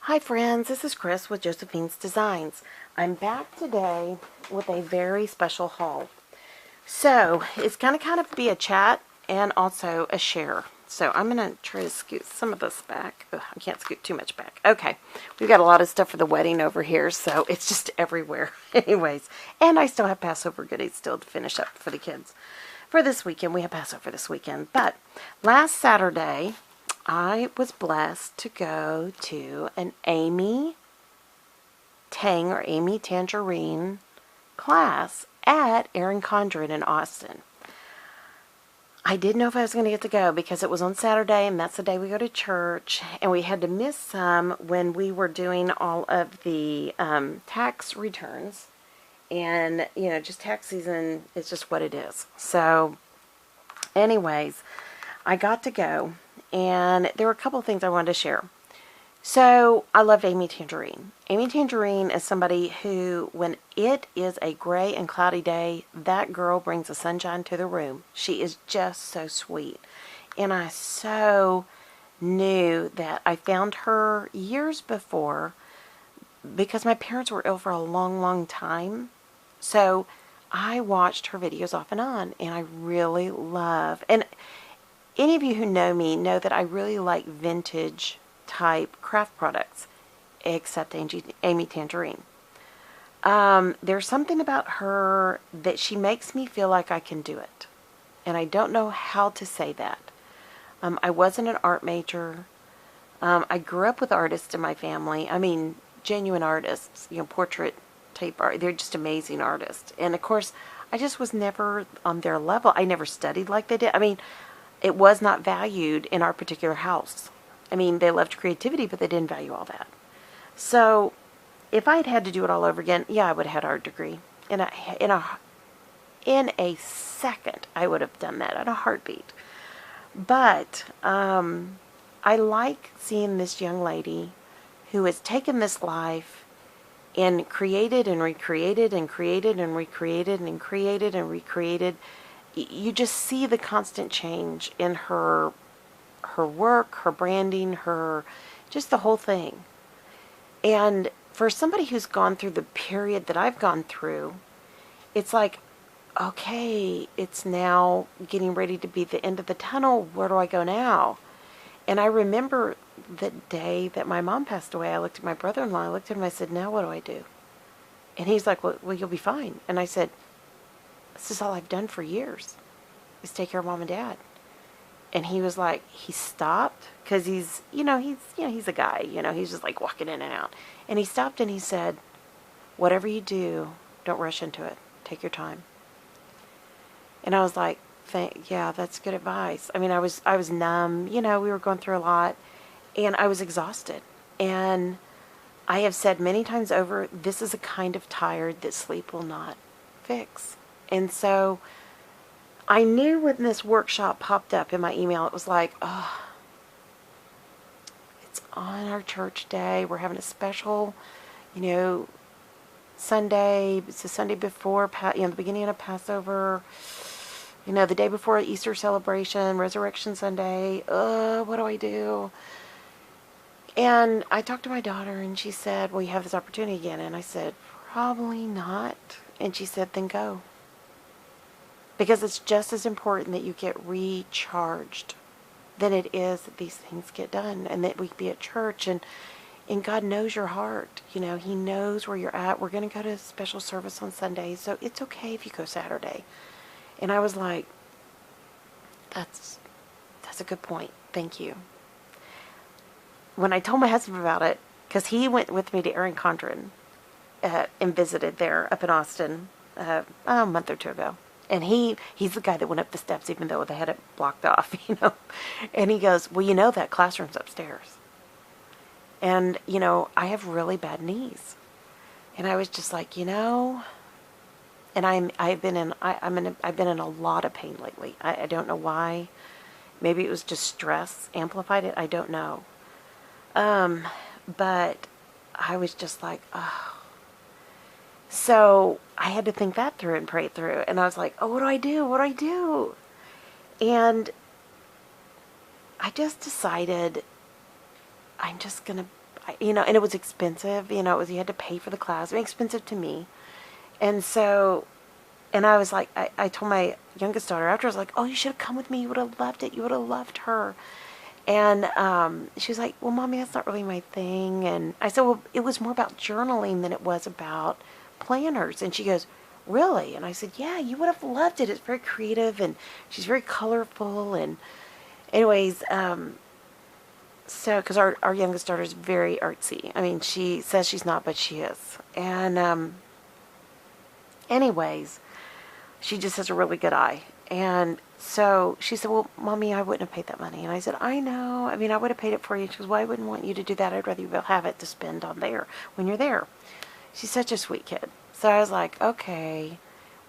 Hi friends, this is Chris with Josephine's Designs. I'm back today with a very special haul. So, it's going to kind of be a chat and also a share. So, I'm going to try to scoot some of this back. Ugh, I can't scoot too much back. Okay, we've got a lot of stuff for the wedding over here, so it's just everywhere. Anyways, and I still have Passover goodies still to finish up for the kids. For this weekend, we have Passover this weekend. But last Saturday, I was blessed to go to an Amy Tangerine class at Erin Condren in Austin. I didn't know if I was going to get to go because it was on Saturday and that's the day we go to church, and we had to miss some when we were doing all of the tax returns, and just tax season is just what it is. So anyways, I got to go, and there were a couple of things I wanted to share. So, I loved Amy Tangerine. Amy Tangerine is somebody who, when it is a gray and cloudy day, that girl brings the sunshine to the room. She is just so sweet. And I so knew that I found her years before because my parents were ill for a long, long time. So, I watched her videos off and on, and I really love, and any of you who know me know that I really like vintage type craft products, except Amy Tangerine. There's something about her that she makes me feel like I can do it. And I don't know how to say that. I wasn't an art major. I grew up with artists in my family. I mean, genuine artists, portrait type art. They're just amazing artists. And of course, I just was never on their level. I never studied like they did. I mean, it was not valued in our particular house. I mean, they loved creativity, but they didn't value all that. So, if I had to do it all over again, yeah, I would have had an art degree. In a second, I would have done that in a heartbeat. But I like seeing this young lady who has taken this life and created and recreated and created and recreated and created and recreated. You just see the constant change in her work, her branding, just the whole thing. And for somebody who's gone through the period that I've gone through, it's like, okay, it's now getting ready to be the end of the tunnel. Where do I go now? And I remember the day that my mom passed away, I looked at my brother-in-law, I looked at him, I said, now what do I do? And he's like, well, you'll be fine. And I said, this is all I've done for years, is take care of mom and dad. And he was like, he stopped, because he's a guy, he's just like walking in and out. And he stopped and he said, whatever you do, don't rush into it. Take your time. And I was like, yeah, that's good advice. I mean, I was numb, we were going through a lot, and I was exhausted. And I have said many times over, this is a kind of tired that sleep will not fix. And so I knew when this workshop popped up in my email, it was like, oh, it's on our church day. We're having a special, Sunday. It's the Sunday before, the beginning of Passover. The day before Easter celebration, Resurrection Sunday. What do I do? And I talked to my daughter, and she said, well, you have this opportunity again. And I said, probably not. And she said, then go. Because it's just as important that you get recharged than it is that these things get done, and that we be at church, and God knows your heart. He knows where you're at. We're going to go to a special service on Sunday, so it's okay if you go Saturday. And I was like, that's a good point. Thank you. When I told my husband about it, because he went with me to Erin Condren and visited there up in Austin a month or two ago. And he's the guy that went up the steps even though they had it blocked off, And he goes, well, that classroom's upstairs. And, I have really bad knees. And I was just like, and I've been in a lot of pain lately. I don't know why. Maybe it was just stress amplified it. I don't know. But I was just like, oh. So I had to think that through and pray it through. And I was like, oh, what do I do? What do I do? And I just decided I'm and it was expensive. You had to pay for the class. It was expensive to me. And so, and I was like, I told my youngest daughter after, I was like, oh, you should have come with me. You would have loved it. You would have loved her. And she was like, well, Mommy, that's not really my thing. And I said, well, it was more about journaling than it was about planners. And she goes, really? And I said, yeah, you would have loved it. It's very creative, and she's very colorful. And anyways, so, because our youngest daughter is very artsy. I mean, she says she's not, but she is. And anyways, she just has a really good eye. And so she said, well, Mommy, I wouldn't have paid that money. And I said, I know. I mean, I would have paid it for you. She goes, well, I wouldn't want you to do that. I'd rather you have it to spend on there when you're there. She's such a sweet kid. So I was like, okay.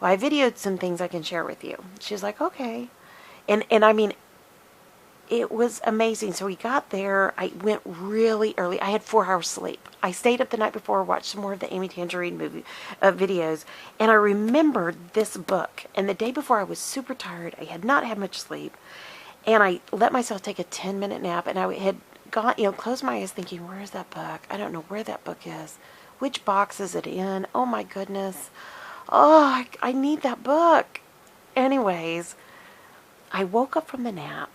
Well, I videoed some things I can share with you. She was like, okay. And I mean, it was amazing. So we got there. I went really early. I had 4 hours sleep. I stayed up the night before, watched some more of the Amy Tangerine movie videos, and I remembered this book. And the day before, I was super tired. I had not had much sleep, and I let myself take a 10-minute nap. And I had closed my eyes, thinking, "Where is that book? I don't know where that book is. Which box is it in? Oh my goodness! Oh, I need that book." Anyways, I woke up from the nap.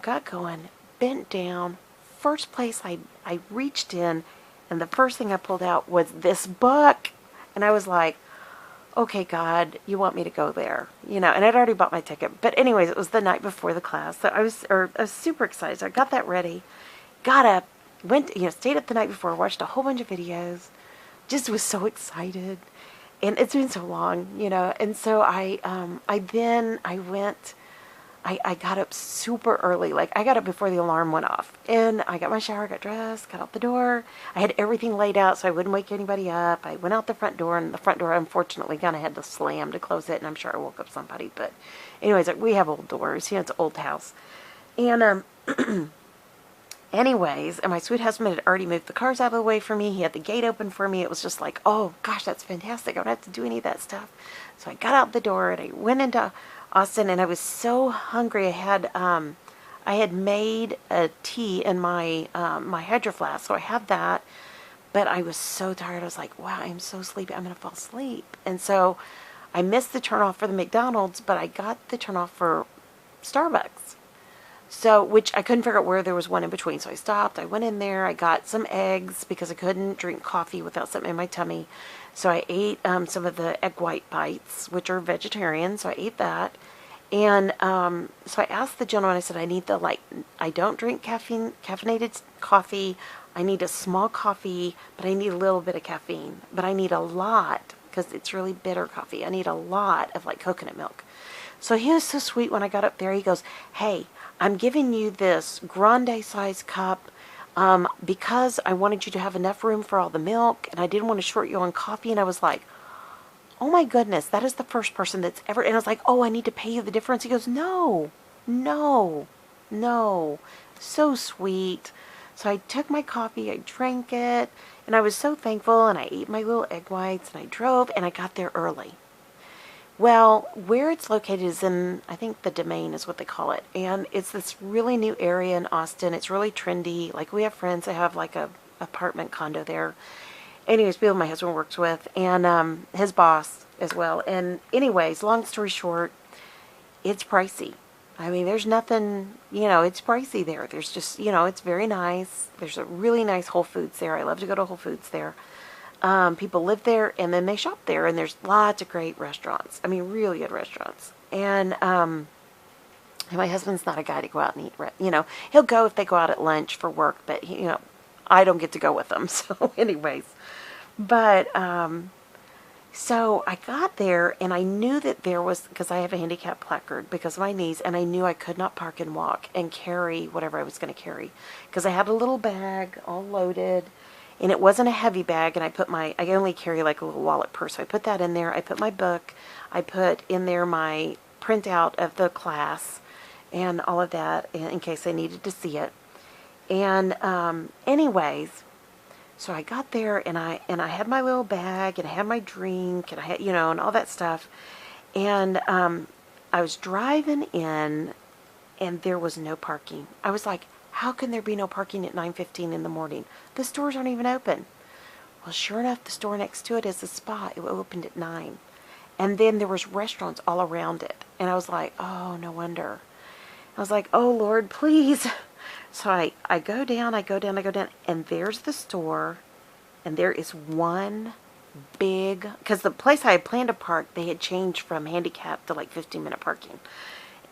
Got going, bent down. First place I reached in, and the first thing I pulled out was this book. And I was like, okay, God, you want me to go there? And I'd already bought my ticket. But anyways, it was the night before the class. So I was super excited. So I got that ready, got up, went, stayed up the night before, watched a whole bunch of videos, just was so excited. And it's been so long, and so I got up super early. Like, I got up before the alarm went off. And I got my shower, got dressed, got out the door. I had everything laid out so I wouldn't wake anybody up. I went out the front door, and the front door, unfortunately, kind of had to slam to close it. And I'm sure I woke up somebody. But anyways, we have old doors. It's an old house. And anyways, and my sweet husband had already moved the cars out of the way for me. He had the gate open for me. It was just like, oh, gosh, that's fantastic. I don't have to do any of that stuff. So I got out the door, and I went into Austin, and I was so hungry. I had made a tea in my my Hydro Flask, so I had that. But I was so tired. I was like, wow, I'm so sleepy. I'm going to fall asleep. And so I missed the turnoff for the McDonald's, but I got the turnoff for Starbucks. So, which I couldn't figure out where there was one in between. So I stopped. I went in there. I got some eggs because I couldn't drink coffee without something in my tummy. So I ate some of the egg white bites, which are vegetarian. So I ate that. And so I asked the gentleman, I said, I need I don't drink caffeinated coffee. I need a small coffee, but I need a little bit of caffeine. But I need a lot because it's really bitter coffee. I need a lot of coconut milk. So he was so sweet when I got up there. He goes, hey, I'm giving you this grande size cup because I wanted you to have enough room for all the milk, and I didn't want to short you on coffee. And I was like, oh my goodness, that is the first person that's ever, and I was like, oh, I need to pay you the difference. He goes, no. So sweet. So I took my coffee, I drank it, and I was so thankful, and I ate my little egg whites, and I drove, and I got there early. Well, where it's located is in, I think, the Domain is what they call it. And it's this really new area in Austin. It's really trendy. We have friends that have a apartment condo there. Anyways, people my husband works with, and his boss as well. And anyways, long story short, it's pricey. I mean, there's nothing, it's pricey there. There's just, it's very nice. There's a really nice Whole Foods there. I love to go to Whole Foods there. People live there, and then they shop there, and there's lots of great restaurants. I mean, really good restaurants. And my husband's not a guy to go out and eat. He'll go if they go out at lunch for work, but I don't get to go with them. So, anyways, but so I got there, and I knew that there was, because I have a handicap placard because of my knees, and I knew I could not park and walk and carry whatever I was going to carry, because I had a little bag all loaded. And it wasn't a heavy bag, and I only carry a little wallet purse. So I put that in there. I put my book. I put in there my printout of the class and all of that in case I needed to see it. And anyways, so I got there, and I had my little bag, and I had my drink, and I had, and all that stuff. And I was driving in, and there was no parking. I was like, How can there be no parking at 9:15 in the morning? The stores aren't even open. Well, sure enough, the store next to it is a spot. It opened at 9. And then there was restaurants all around it. And I was like, oh, no wonder. I was like, oh, Lord, please. So I go down, and there's the store, and there is one big, because the place I had planned to park, they had changed from handicap to like 15-minute parking.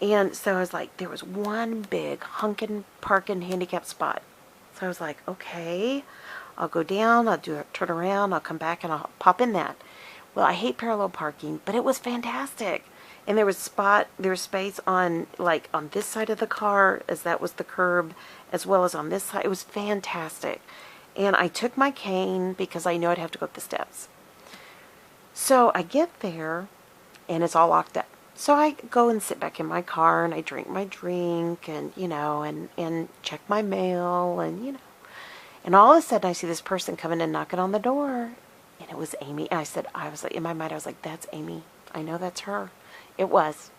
And so I was like, there was one big hunkin' parking handicap spot. So I was like, okay, I'll go down, I'll do a turn around, I'll come back, and I'll pop in that. Well, I hate parallel parking, but it was fantastic. And there was space on, like, on this side of the car, as that was the curb, as well as on this side. It was fantastic. And I took my cane because I know I'd have to go up the steps. So I get there, and it's all locked up. So I go and sit back in my car, and I drink my drink, and, and check my mail, and, And all of a sudden, I see this person coming and knocking on the door, and it was Amy. And I was like, in my mind, I was like, that's Amy. I know that's her. It was.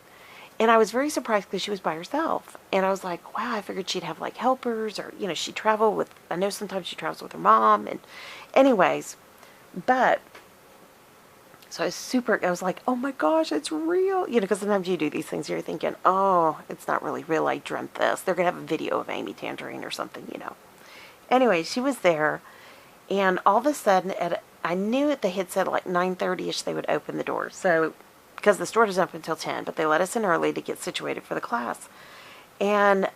And I was very surprised because she was by herself. And I was like, wow, I figured she'd have like helpers or, she'd travel with, I know sometimes she travels with her mom. And anyways, but, so I was like, oh my gosh, it's real. Because sometimes you do these things, you're thinking, oh, it's not really real. I dreamt this. They're going to have a video of Amy Tangerine or something, Anyway, she was there. And all of a sudden, I knew they had said like 9:30ish they would open the door. So, because the store doesn't open until 10, but they let us in early to get situated for the class. And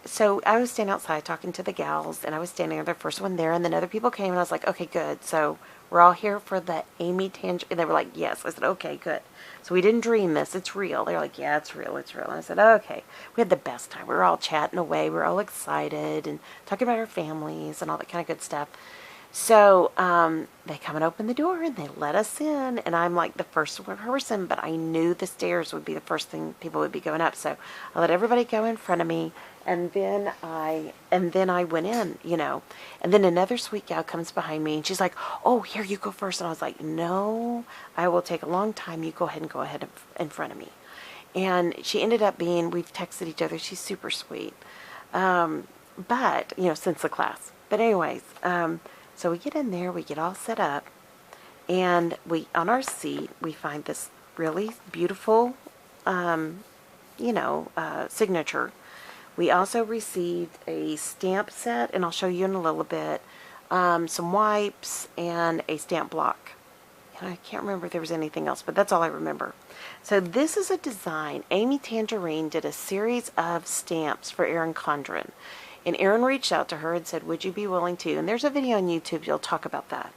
so I was standing outside talking to the gals, and I was standing there, the first one there, and then other people came, and I was like, okay, good. So we're all here for the Amy Tangerine. And they were like, yes. I said, okay, good. So we didn't dream this. It's real. They're like, yeah, it's real. It's real. And I said, okay. We had the best time. We were all chatting away. We were all excited and talking about our families and all that kind of good stuff. So they come and open the door, and they let us in, and I'm like the first person, but I knew the stairs would be the first thing people would be going up. So I let everybody go in front of me, and then I went in, and then another sweet gal comes behind me, and she's like, oh, here, you go first. And I was like, no, I will take a long time. You go ahead in front of me. And she ended up we've texted each other. She's super sweet. But, since the class. But anyways, so we get in there, we get all set up, and on our seat, we find this really beautiful, signature. We also received a stamp set, and I'll show you in a little bit, some wipes, and a stamp block. And I can't remember if there was anything else, but that's all I remember. So this is a design. Amy Tangerine did a series of stamps for Erin Condren. And Erin reached out to her and said, would you be willing to? And there's a video on YouTube. You'll talk about that.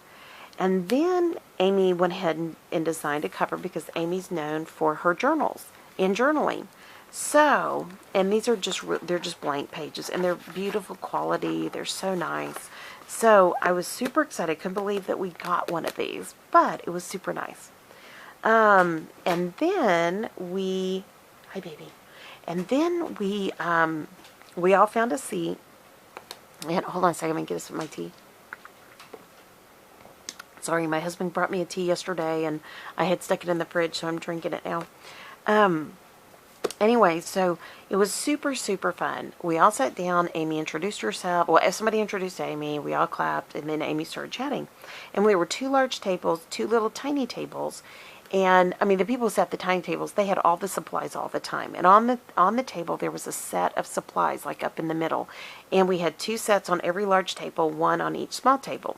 And then Amy went ahead and designed a cover because Amy's known for her journals and journaling. So, and these are they're just blank pages. And they're beautiful quality. They're so nice. So, I was super excited. Couldn't believe that we got one of these. But it was super nice. And then hi baby. And then we all found a seat. And hold on a second, I'm going to get us my tea. Sorry, my husband brought me a tea yesterday, and I had stuck it in the fridge, so I'm drinking it now. Anyway, so it was super, super fun. We all sat down. Amy introduced herself. Well, somebody introduced Amy. We all clapped, and then Amy started chatting. And we were 2 large tables, 2 little tiny tables. And, the people who sat at the tiny tables, they had all the supplies all the time. And on the table, there was a set of supplies, like up in the middle. And we had 2 sets on every large table, 1 on each small table.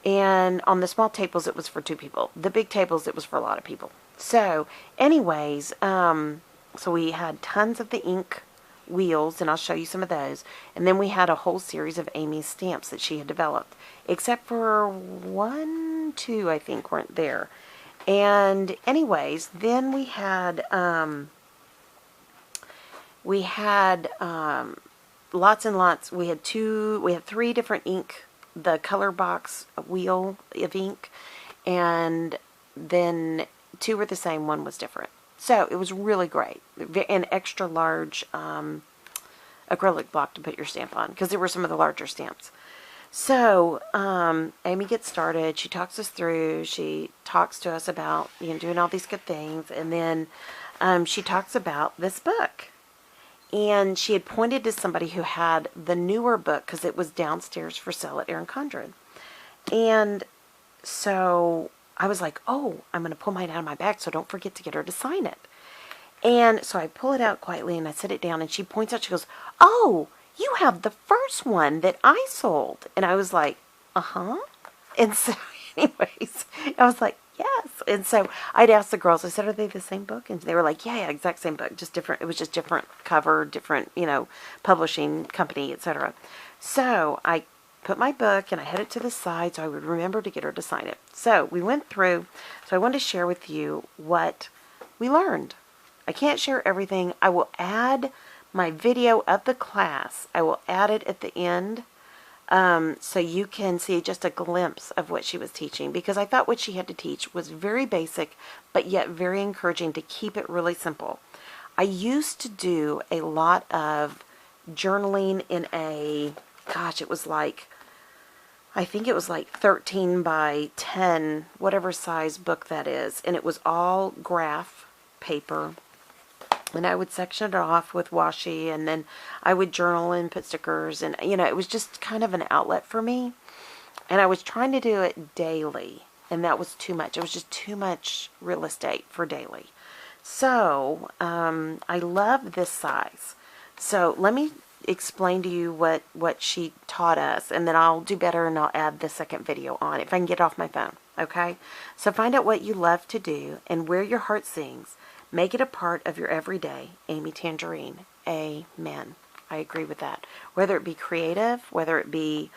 And on the small tables, it was for 2 people. The big tables, it was for a lot of people. So, anyways, so we had tons of the ink wheels, and I'll show you some of those. And then we had a whole series of Amy's stamps that she had developed. Except for 1, 2, I think, weren't there. And anyways, then we had lots and lots. We had 3 different ink, the color box wheel of ink, and then 2 were the same, 1 was different. So it was really great. An extra large acrylic block to put your stamp on, because there were some of the larger stamps. So, Amy gets started. She talks us through. She talks to us about, doing all these good things. And then she talks about this book. And she had pointed to somebody who had the newer book because it was downstairs for sale at Erin Condren. And so I was like, oh, I'm going to pull mine out of my bag, so don't forget to get her to sign it. And so I pull it out quietly and I set it down, and she points out, she goes, oh, you have the first one that I sold. And I was like, uh-huh. And so anyways, I was like, yes. And so I'd asked the girls, I said, are they the same book? And they were like, yeah, exact same book, just different. It was just different cover, different, publishing company, etc. So I put my book and I had it to the side so I would remember to get her to sign it. So we went through. So I wanted to share with you what we learned. I can't share everything. I will add my video of the class. I will add it at the end. So you can see just a glimpse of what she was teaching, because I thought what she had to teach was very basic, but yet very encouraging to keep it really simple. I used to do a lot of journaling in it was like, I think it was like 13 by 10, whatever size book that is. And it was all graph paper. And I would section it off with washi, and then I would journal and put stickers, and it was just kind of an outlet for me. And I was trying to do it daily, and that was too much. It was just too much real estate for daily. So I love this size. So let me explain to you what she taught us, and then I'll do better and I'll add the second video on if I can get it off my phone. Okay? So find out what you love to do and where your heart sings. Make it a part of your everyday. Amy Tangerine. Amen. I agree with that. Whether it be creative, whether it be,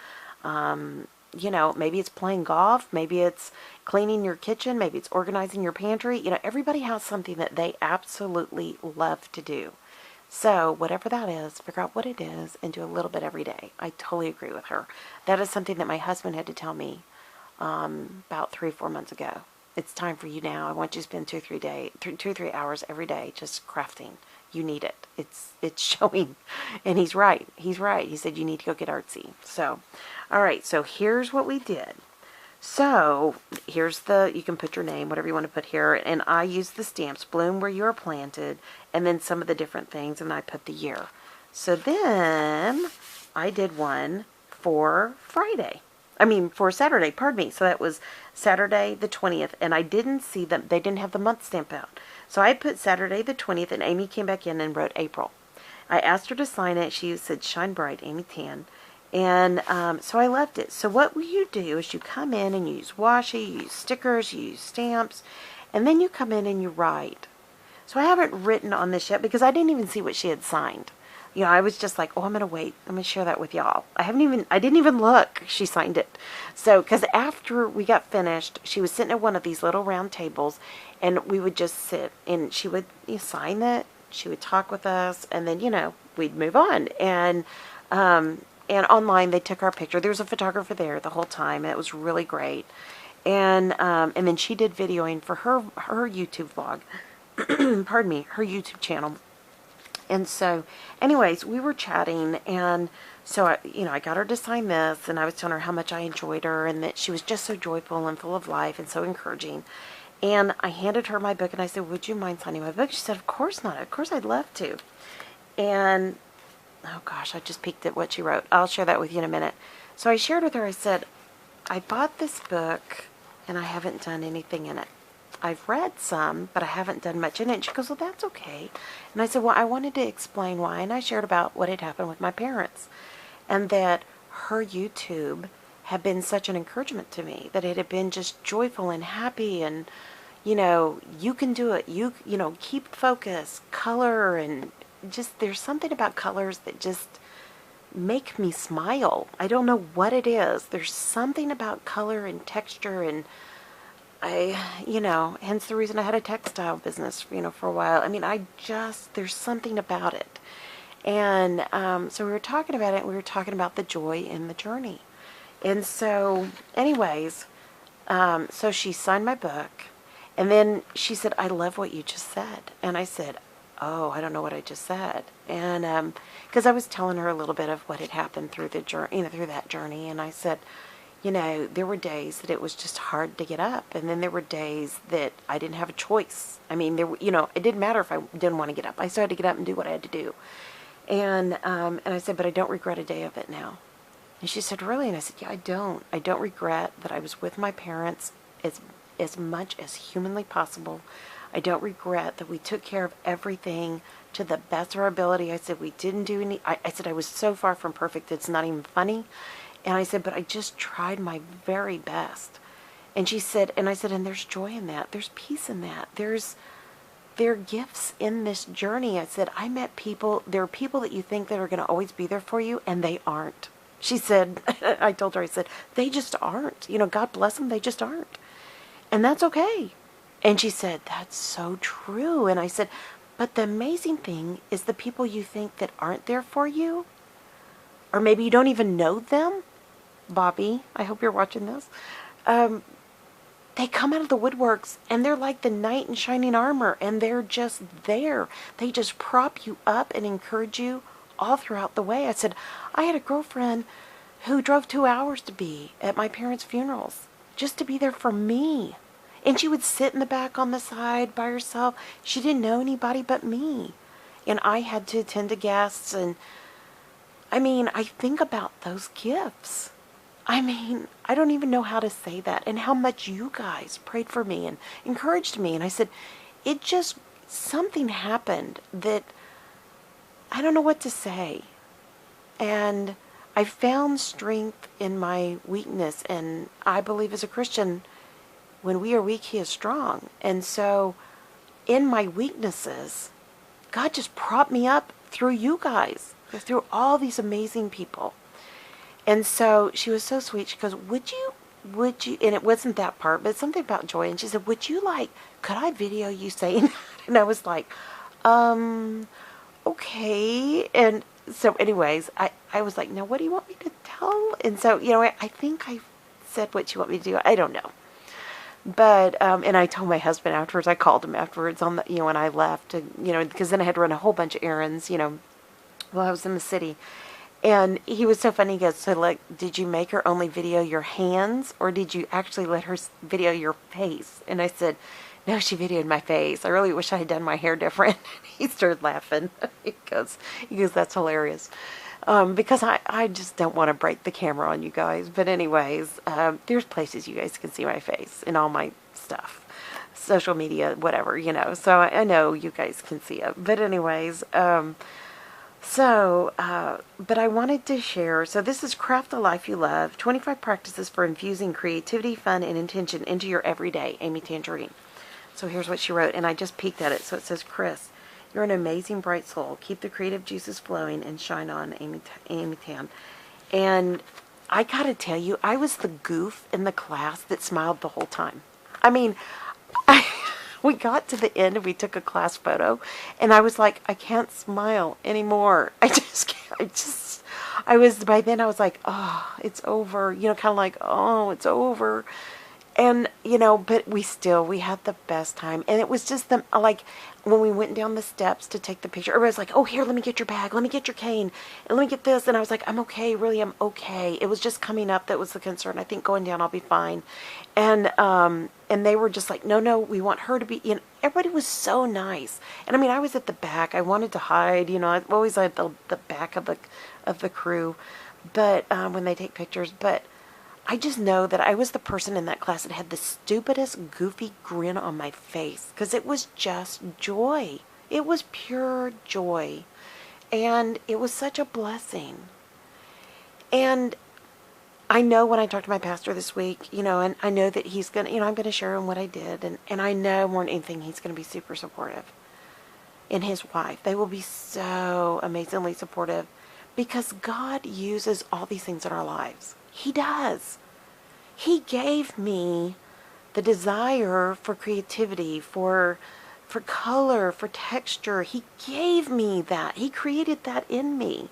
maybe it's playing golf, maybe it's cleaning your kitchen, maybe it's organizing your pantry. Everybody has something that they absolutely love to do. So whatever that is, figure out what it is and do a little bit every day. I totally agree with her. That is something that my husband had to tell me about 3 or 4 months ago. It's time for you now. I want you to spend 2 or 3 hours every day just crafting. You need it. It's showing. And he's right. He's right. He said you need to go get artsy. So, all right. So here's what we did. So here's you can put your name, whatever you want to put here. And I used the stamps, bloom where you are planted, and then some of the different things, and I put the year. So then I did one for for Saturday, pardon me. So that was Saturday the 20th, and I didn't see them. They didn't have the month stamp out. So I put Saturday the 20th, and Amy came back in and wrote April. I asked her to sign it. She said, shine bright, Amy Tan. And so I left it. So what you do is you come in and you use washi, you use stickers, you use stamps, and then you come in and you write. So I haven't written on this yet because I didn't even see what she had signed. I was just like, oh, I'm going to wait. I'm going to share that with y'all. I didn't even look. She signed it. So, because after we got finished, she was sitting at one of these little round tables, and we would just sit, and she would sign it. She would talk with us, and then, we'd move on. And online, they took our picture. There was a photographer there the whole time, and it was really great. And then she did videoing for her YouTube vlog. Pardon me, her YouTube channel. And so, anyways, we were chatting, and so, I got her to sign this, and I was telling her how much I enjoyed her, and that she was just so joyful and full of life and so encouraging. And I handed her my book, and I said, would you mind signing my book? She said, of course not. Of course I'd love to. And, oh gosh, I just peeked at what she wrote. I'll share that with you in a minute. So I shared with her, I said, I bought this book, and I haven't done anything in it. I've read some, but I haven't done much in it. And she goes, well, that's okay. And I said, well, I wanted to explain why. And I shared about what had happened with my parents, and that her YouTube had been such an encouragement to me, that it had been just joyful and happy, and, you can do it. You keep focus, color, and just, there's something about colors that just make me smile. I don't know what it is. There's something about color and texture, and hence the reason I had a textile business, for a while. There's something about it. And so we were talking about it, and we were talking about the joy in the journey. And so, anyways, so she signed my book, and then she said, I love what you just said. And I said, oh, I don't know what I just said. And because I was telling her a little bit of what had happened through the journey, through that journey, and I said, there were days that it was just hard to get up. And then there were days that I didn't have a choice. It didn't matter if I didn't want to get up. I still had to get up and do what I had to do. And I said, but I don't regret a day of it now. And she said, really? And I said, yeah, I don't. I don't regret that I was with my parents as much as humanly possible. I don't regret that we took care of everything to the best of our ability. I said, we didn't do any, I said, I was so far from perfect, it's not even funny. And I said, but I just tried my very best. And she said, and I said, and there's joy in that. There's peace in that. There are gifts in this journey. I said, I met people, there are people that you think that are going to always be there for you, and they aren't. She said, I told her, I said, they just aren't. You know, God bless them, they just aren't. And that's okay. And she said, that's so true. And I said, but the amazing thing is the people you think that aren't there for you, or maybe you don't even know them, Bobby, I hope you're watching this, they come out of the woodworks and they're like the knight in shining armor, and they're just there. They just prop you up and encourage you all throughout the way. I said, I had a girlfriend who drove 2 hours to be at my parents' funerals, just to be there for me. And she would sit in the back on the side by herself. She didn't know anybody but me. And I had to attend to guests. And I mean, I think about those gifts. I mean, I don't even know how to say that. And how much you guys prayed for me and encouraged me. And I said, it just, something happened that I don't know what to say. And I found strength in my weakness. And I believe as a Christian, when we are weak, He is strong. And so in my weaknesses, God just propped me up through you guys, through all these amazing people. And so she was so sweet. She goes, would you, and it wasn't that part, but something about joy. And she said, would you like, could I video you saying that? And I was like, okay. And so anyways, I was like, now what do you want me to tell? And so, you know, I think I said what you want me to do. I don't know. But, and I told my husband afterwards, I called him afterwards on the, you know, when I left, you know, because then I had to run a whole bunch of errands, you know, while I was in the city. And he was so funny. He goes, so like, did you make her only video your hands, or did you actually let her video your face? And I said, no, she videoed my face. I really wish I had done my hair different. He started laughing. He goes, that's hilarious. Because I just don't want to break the camera on you guys. But anyways, there's places you guys can see my face in all my stuff. Social media, whatever, you know. So I know you guys can see it. But anyways, but I wanted to share, so this is Craft the Life You Love, 25 Practices for Infusing Creativity, Fun, and Intention into Your Everyday, Amy Tangerine. So here's what she wrote, and I just peeked at it. So it says, Chris, you're an amazing, bright soul. Keep the creative juices flowing and shine on, Amy Tan. And I gotta tell you, I was the goof in the class that smiled the whole time. I mean, we got to the end and we took a class photo, and I was like, I can't smile anymore. By then I was like, oh, it's over. You know, kind of like, oh, it's over. And, you know, but we had the best time. And it was just like, when we went down the steps to take the picture, everybody was like, oh, here, let me get your bag, let me get your cane, and let me get this. And I was like, I'm okay, really, I'm okay. It was just coming up that was the concern. I think going down, I'll be fine. And they were just like, no, we want her to be, you know, everybody was so nice. And I mean, I was at the back. I wanted to hide, you know, I always at the back of the crew, but when they take pictures, but I just know that I was the person in that class that had the stupidest, goofy grin on my face, because it was just joy. It was pure joy. And it was such a blessing. And I know when I talked to my pastor this week, you know, and I know that he's going to, you know, I'm going to share him what I did. And I know more than anything, he's going to be super supportive. And his wife, they will be so amazingly supportive, because God uses all these things in our lives. He does. He gave me the desire for creativity, for color, for texture. He gave me that. He created that in me.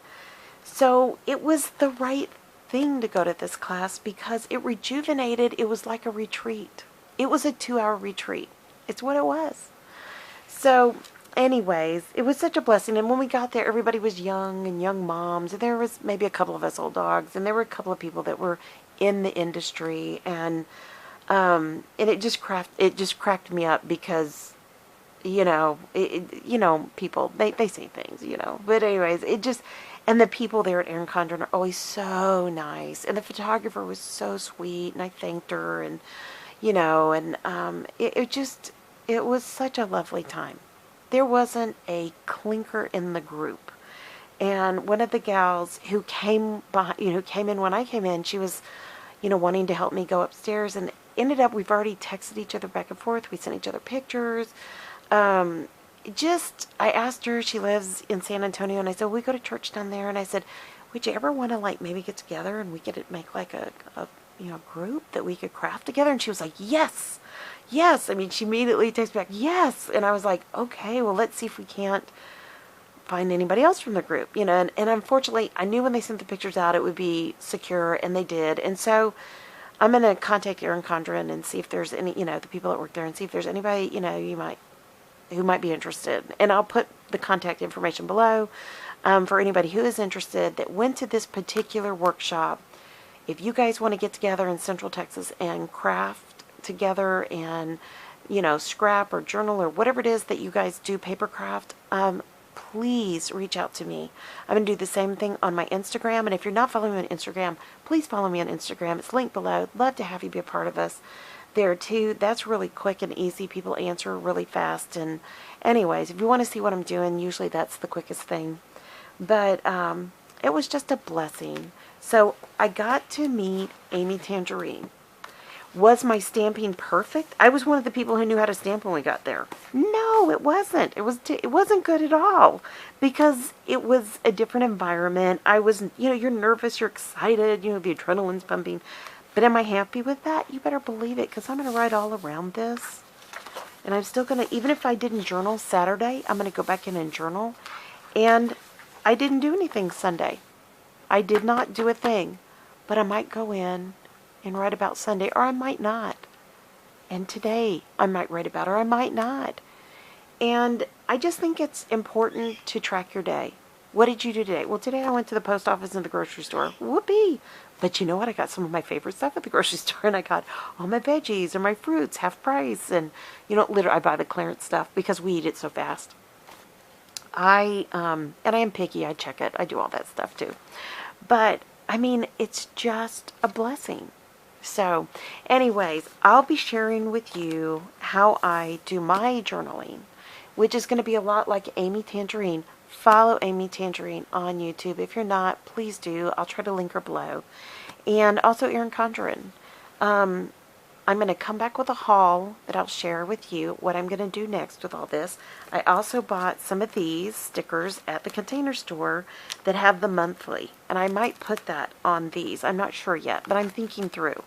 So it was the right thing to go to this class, because it rejuvenated. It was like a retreat. It was a 2-hour retreat. It's what it was. So anyways, it was such a blessing. And when we got there, everybody was young and young moms. And there was maybe a couple of us old dogs. And there were a couple of people that were in the industry. And it just cracked me up, because, people, they say things, but anyways, and the people there at Erin Condren are always so nice, and the photographer was so sweet, and I thanked her, and, it was such a lovely time. There wasn't a clinker in the group. And one of the gals who came by, who came in when I came in, she was, wanting to help me go upstairs, and ended up, we've already texted each other back and forth. We sent each other pictures. I asked her, she lives in San Antonio, and I said, we go to church down there, and I said, would you ever want to, like, maybe get together and we could make, like, a group that we could craft together? And she was like, yes, yes. I mean, she immediately texted back, yes. And I was like, okay, well, let's see if we can't find anybody else from the group, and unfortunately, I knew when they sent the pictures out it would be secure, and they did. And so I'm going to contact Erin Condren and see if there's any, the people that work there, and see if there's anybody, who might be interested. And I'll put the contact information below for anybody who is interested that went to this particular workshop. If you guys want to get together in Central Texas and craft together and, scrap or journal or whatever it is that you guys do, paper craft, please reach out to me. I'm going to do the same thing on my Instagram. And if you're not following me on Instagram, please follow me on Instagram. It's linked below. Love to have you be a part of us there too. That's really quick and easy. People answer really fast. And anyways, if you want to see what I'm doing, usually that's the quickest thing. But it was just a blessing. So I got to meet Amy Tangerine. Was my stamping perfect? I was one of the people who knew how to stamp when we got there. No, it wasn't. It wasn't good at all, because it was a different environment. I was, you're nervous, you're excited, the adrenaline's pumping. But am I happy with that? You better believe it, because I'm going to write all around this. And I'm still going to, even if I didn't journal Saturday, I'm going to go back in and journal. And I didn't do anything Sunday. I did not do a thing. But I might go in and write about Sunday, or I might not. And today I might write about, or I might not. And I just think it's important to track your day. What did you do today? Well, today I went to the post office and the grocery store. Whoopee! But you know what? I got some of my favorite stuff at the grocery store, and I got all my veggies and my fruits half price. And literally, I buy the clearance stuff because we eat it so fast. And I am picky. I check it. I do all that stuff too. But I mean, it's just a blessing. So, anyways, I'll be sharing with you how I do my journaling, which is going to be a lot like Amy Tangerine. Follow Amy Tangerine on YouTube. If you're not, please do. I'll try to link her below. And also Erin Condren. I'm going to come back with a haul that I'll share with you what I'm going to do next with all this. I also bought some of these stickers at the Container Store that have the monthly. And I might put that on these. I'm not sure yet, but I'm thinking through.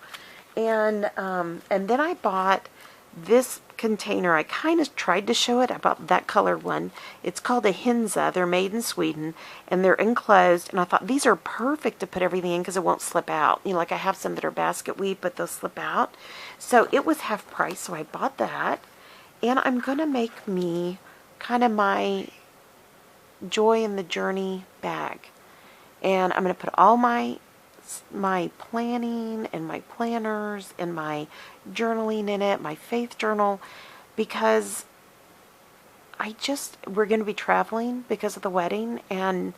And then I bought this container. I kind of tried to show it. I bought that colored one. It's called a Hinza. They're made in Sweden, and they're enclosed. And I thought these are perfect to put everything in because it won't slip out. Like I have some that are basket weave, but they'll slip out. So it was half price, so I bought that. And I'm going to make me kind of my joy in the journey bag. And I'm going to put all my planning and my planners and my journaling in it, my faith journal, because we're going to be traveling because of the wedding, and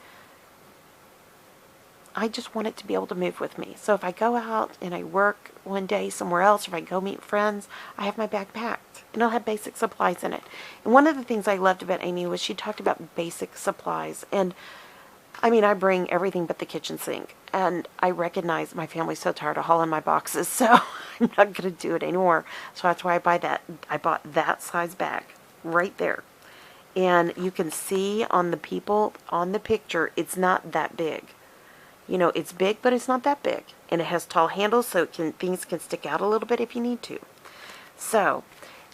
I just want it to be able to move with me. So if I go out and I work one day somewhere else, or if I go meet friends, I have my bag packed, and it'll have basic supplies in it. And one of the things I loved about Amy was she talked about basic supplies. And I mean, I bring everything but the kitchen sink. And I recognize my family's so tired of hauling my boxes, so I'm not going to do it anymore. So that's why I bought that size bag right there. And you can see on the people on the picture, it's not that big. It's big, but it's not that big. And it has tall handles, so things can stick out a little bit if you need to. So,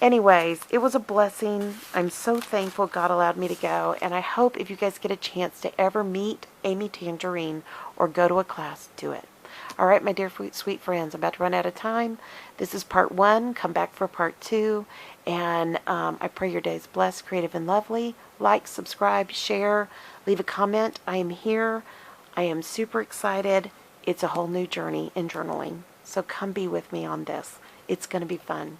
anyways, it was a blessing. I'm so thankful God allowed me to go. And I hope if you guys get a chance to ever meet Amy Tangerine or go to a class, do it. All right, my dear sweet friends, I'm about to run out of time. This is part 1. Come back for part 2. And I pray your day is blessed, creative, and lovely. Like, subscribe, share, leave a comment. I am here. I am super excited. It's a whole new journey in journaling. So come be with me on this. It's going to be fun.